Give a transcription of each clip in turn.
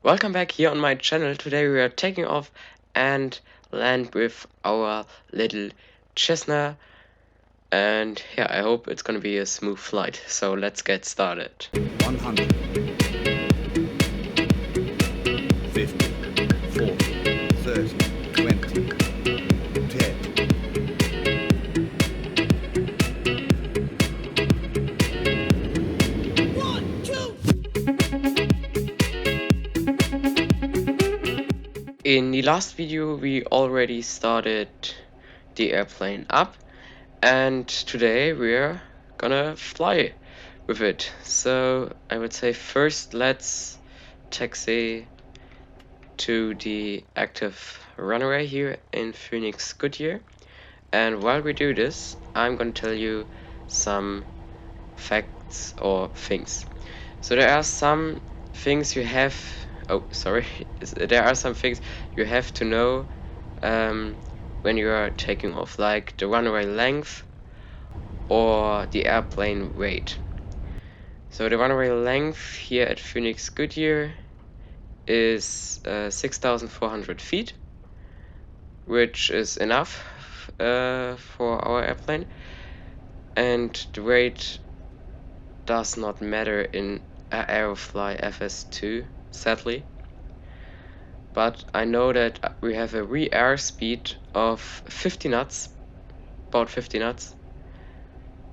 Welcome back here on my channel. Today we are taking off and land with our little Cessna, and yeah, I hope it's gonna be a smooth flight. So let's get started. 100, 50, 40, 30, 20, 10. In the last video we already started the airplane up, and today we're gonna fly with it. So I would say first let's taxi to the active runway here in Phoenix Goodyear, and while we do this I'm gonna tell you some facts or things. So there are some things you have there are some things you have to know when you are taking off, like the runway length or the airplane weight. So the runway length here at Phoenix Goodyear is 6,400 feet, which is enough for our airplane, and the weight does not matter in Aerofly FS2, sadly. But I know that we have a re-air speed of 50 knots, about 50 knots.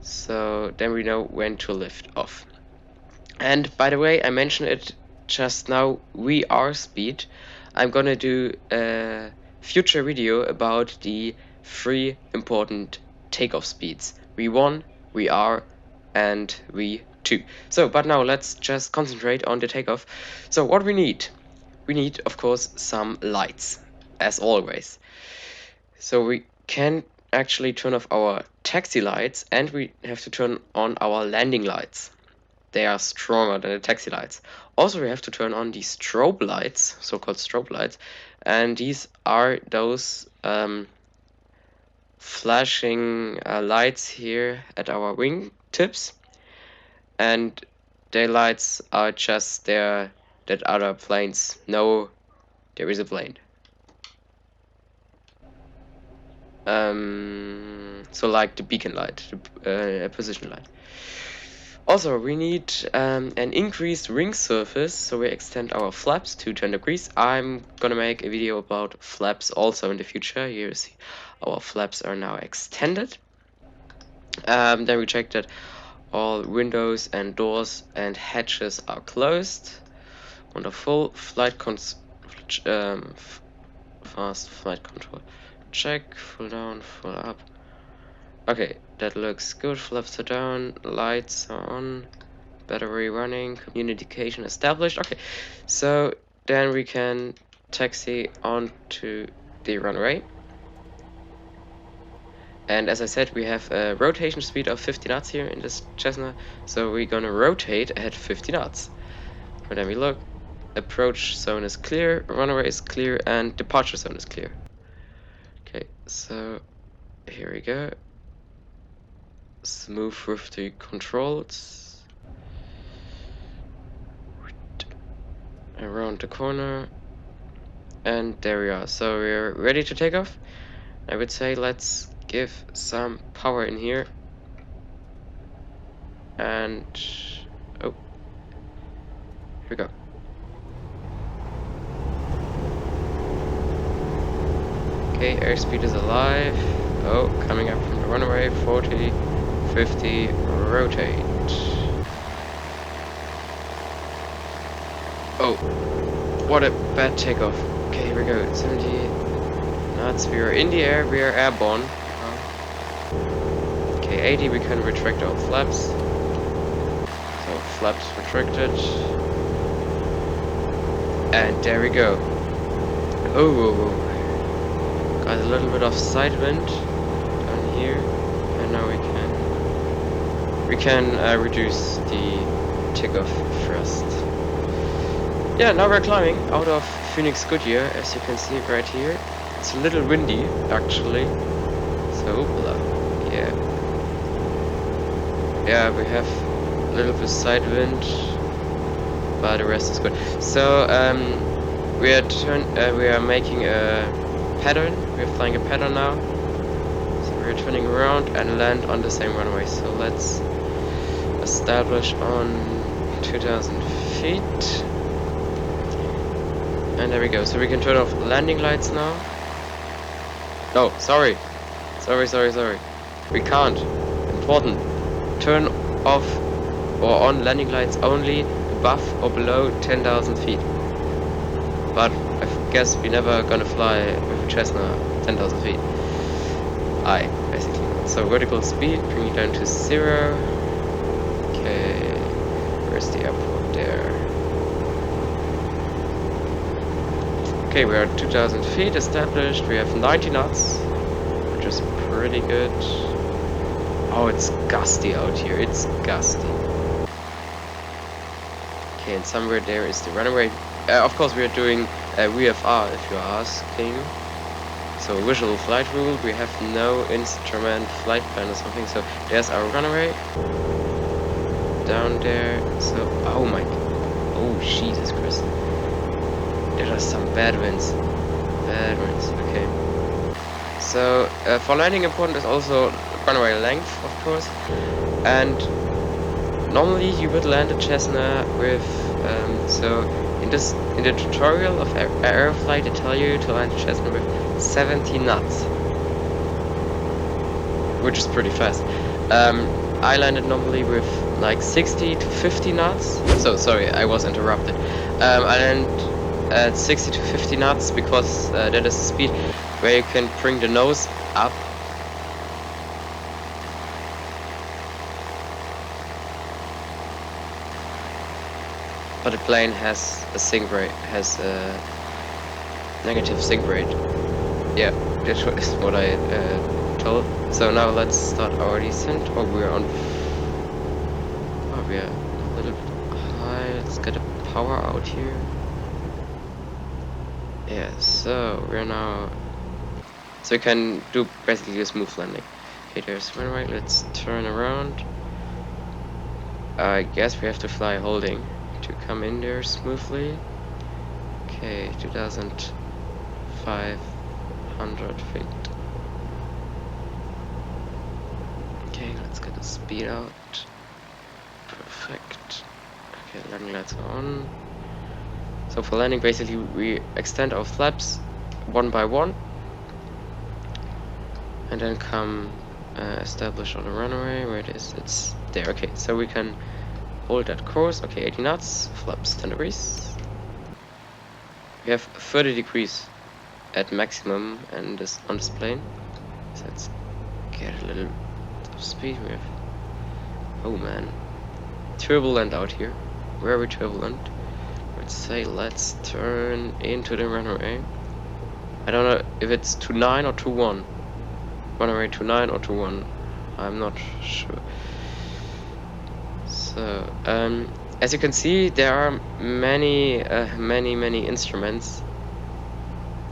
So then we know when to lift off. And by the way, I mentioned it just now, re-air speed. I'm gonna do a future video about the 3 important takeoff speeds: V1, VR, and V2. So, but now let's just concentrate on the takeoff. So what we need of course some lights, as always. So we can actually turn off our taxi lights, and we have to turn on our landing lights. They are stronger than the taxi lights. Also we have to turn on the strobe lights, so-called strobe lights, and these are those flashing lights here at our wing tips, and their lights are just there that other planes know there is a plane. So like the beacon light, the position light. Also we need an increased wing surface, so we extend our flaps to 10 degrees. I'm gonna make a video about flaps also in the future. Here you see our flaps are now extended. Then we check that all windows and doors and hatches are closed. Wonderful. Fast flight control check, full down, full up. Okay, that looks good. Flaps are down, lights are on, battery running, communication established. Okay, so then we can taxi onto the runway. And as I said, we have a rotation speed of 50 knots here in this Cessna, so we're gonna rotate at 50 knots. And then we look, approach zone is clear, runway is clear, and departure zone is clear. Okay, so here we go. Smooth with the controls. Around the corner. And there we are. So we're ready to take off. I would say let's give some power in here. And oh, here we go. Okay, airspeed is alive. Oh, coming up from the runway. 40, 50, rotate. Oh, what a bad takeoff. Okay, here we go. 70 knots. We are in the air. We are airborne. Okay, 80. We can retract our flaps. So flaps retracted. And there we go. Oh. Got a little bit of side wind down here, and now we can reduce the takeoff thrust. Yeah, now we're climbing out of Phoenix Goodyear, as you can see right here. It's a little windy actually, so yeah, we have a little bit side wind, but the rest is good. So we are making a pattern. We're flying a pattern now. So we're turning around and land on the same runway. So let's establish on 2,000 feet. And there we go. So we can turn off landing lights now. No, sorry. Sorry. We can't. Important. Turn off or on landing lights only above or below 10,000 feet. But I guess we're never gonna fly with a Cessna 10,000 feet. Basically. So vertical speed, bring it down to 0. Okay, where's the airport? There. Okay, we are at 2,000 feet established. We have 90 knots, which is pretty good. Oh, it's gusty out here. It's gusty. Okay, and somewhere there is the runway. Of course, we are doing VFR, if you're asking. So visual flight rule. We have no instrument flight plan or something. So there's our runway down there. So oh my, oh Jesus Christ. There are some bad winds. Okay. So for landing important is also runway length, of course. And normally you would land a Cessna with so in the tutorial of Aerofly they tell you to land a Cessna with 70 knots, which is pretty fast. I landed normally with like 60 to 50 knots. So sorry, I was interrupted. I land at 60 to 50 knots because that is the speed where you can bring the nose up. But the plane has a sink rate, has a negative sink rate. Yeah, that's what I told. So now let's start our descent. Oh, we're on. Oh, we're a little bit high. Let's get a power out here. Yeah, so we're now. So we can do basically a smooth landing. Okay, there's runway. Let's turn around. I guess we have to fly holding to come in there smoothly. Okay, 2,500 feet. Okay, let's get the speed out. Perfect. Okay, landing lights are on. So for landing, basically we extend our flaps one by one, and then come establish on the runway. Where it is? It's there. Okay, so we can hold that course. Okay, 80 knots, flaps 10 degrees. We have 30 degrees at maximum and this on this plane. So let's get a little bit of speed. We have, oh man, turbulent out here, very turbulent. Let's say let's turn into the runway. I don't know if it's 29 or 21. Runway 29 or 21. I'm not sure. So as you can see, there are many instruments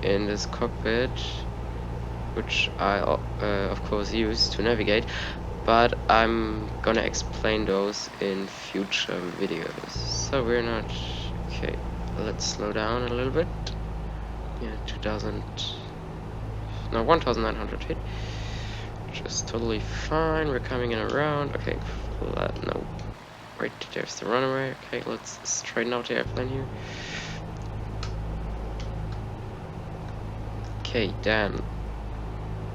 in this cockpit, which I of course use to navigate, but I'm gonna explain those in future videos. So we're not okay. Let's slow down a little bit. Yeah, 1,900 feet, which is totally fine. We're coming in around. Okay, no. Right, there's the runway. Okay, let's straighten out the airplane here. Okay, damn.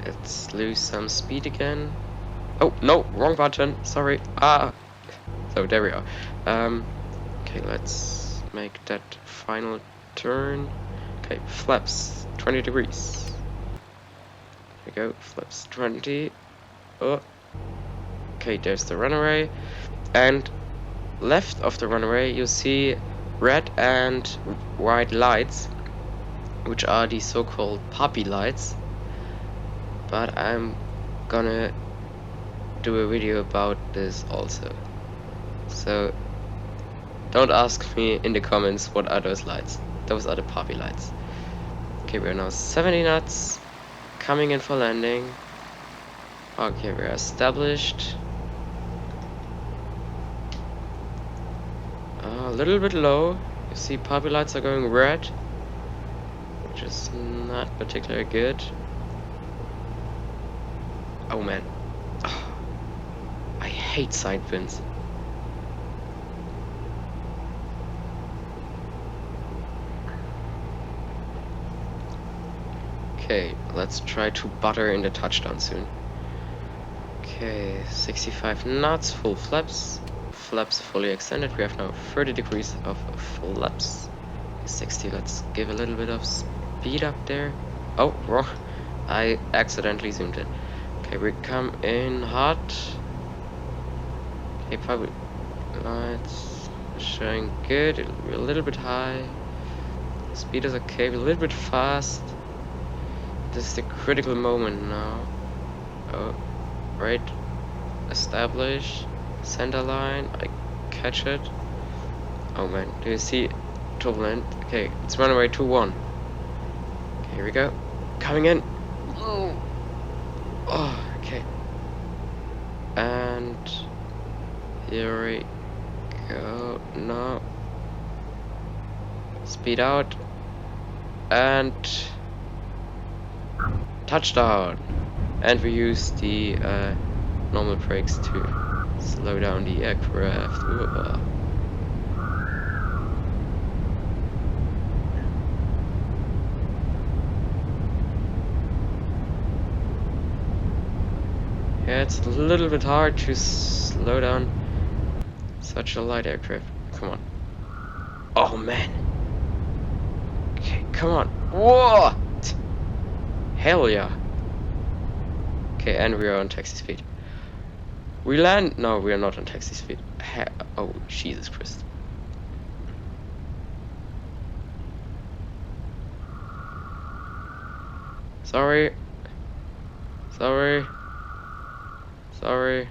Let's lose some speed again. Oh, no, wrong button. Sorry. So there we are. Okay, let's make that final turn. Okay, flaps 20 degrees. There we go, flaps 20. Oh. Okay, there's the runway. And left of the runway you see red and white lights, which are the so-called puppy lights, but I'm gonna do a video about this also, so don't ask me in the comments what are those lights. Those are the puppy lights. Okay, we're now 70 knots, coming in for landing. Okay, we're established. A little bit low. You see puppy lights are going red, which is not particularly good. Oh man. Oh, I hate side pins. Okay, let's try to butter in the touchdown soon. Okay, 65 knots, full flaps. Flaps fully extended. We have now 30 degrees of flaps. 60, let's give a little bit of speed up there. Oh, wrong. I accidentally zoomed in. Okay, we come in hot. Okay, probably lights showing good. We're a little bit high. Speed is okay, we're a little bit fast. This is the critical moment now. Oh, right. Establish. Center line. I catch it. Oh man, do you see turbulent? Okay, it's runway 21. Okay, here we go. Coming in. Oh, okay. And here we go. No. Speed out. And touchdown. And we use the normal brakes to slow down the aircraft. Ooh. Yeah, it's a little bit hard to slow down such a light aircraft. Come on. Oh man. Okay, come on. What? Hell yeah. Okay, and we are on taxi speed. We land. No, we are not on taxi speed. Oh, Jesus Christ. Sorry. Sorry. Sorry.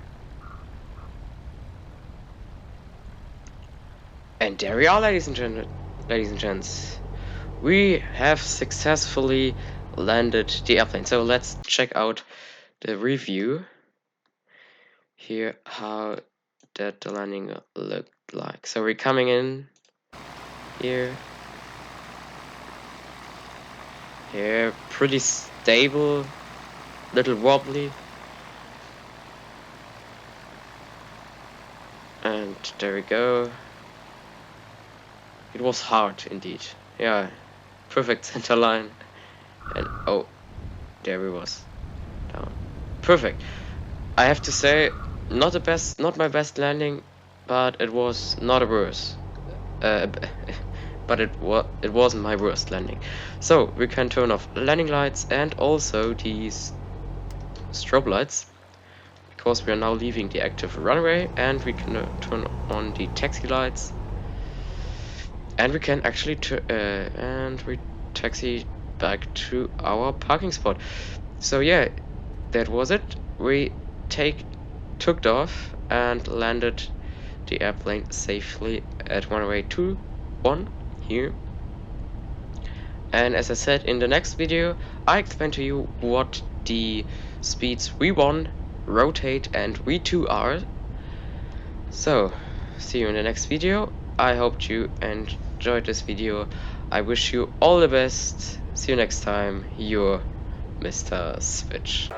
And there we are, ladies and gents. We have successfully landed the airplane. So let's check out the review here, how that the landing looked like. So we're coming in here. Here, pretty stable, little wobbly. And there we go. It was hard indeed. Yeah, perfect center line. And oh, there we was. Down. Perfect. I have to say, not my best landing, but it was not a worse. But it wasn't my worst landing. So we can turn off landing lights and also these strobe lights, because we are now leaving the active runway, and we can turn on the taxi lights, and we can actually and we taxi back to our parking spot. So yeah, that was it. We took off and landed the airplane safely at runway 21 here. And as I said in the next video, I explain to you what the speeds V1, rotate and V2 are. So, see you in the next video. I hope you enjoyed this video. I wish you all the best. See you next time. Your Mr. Switch.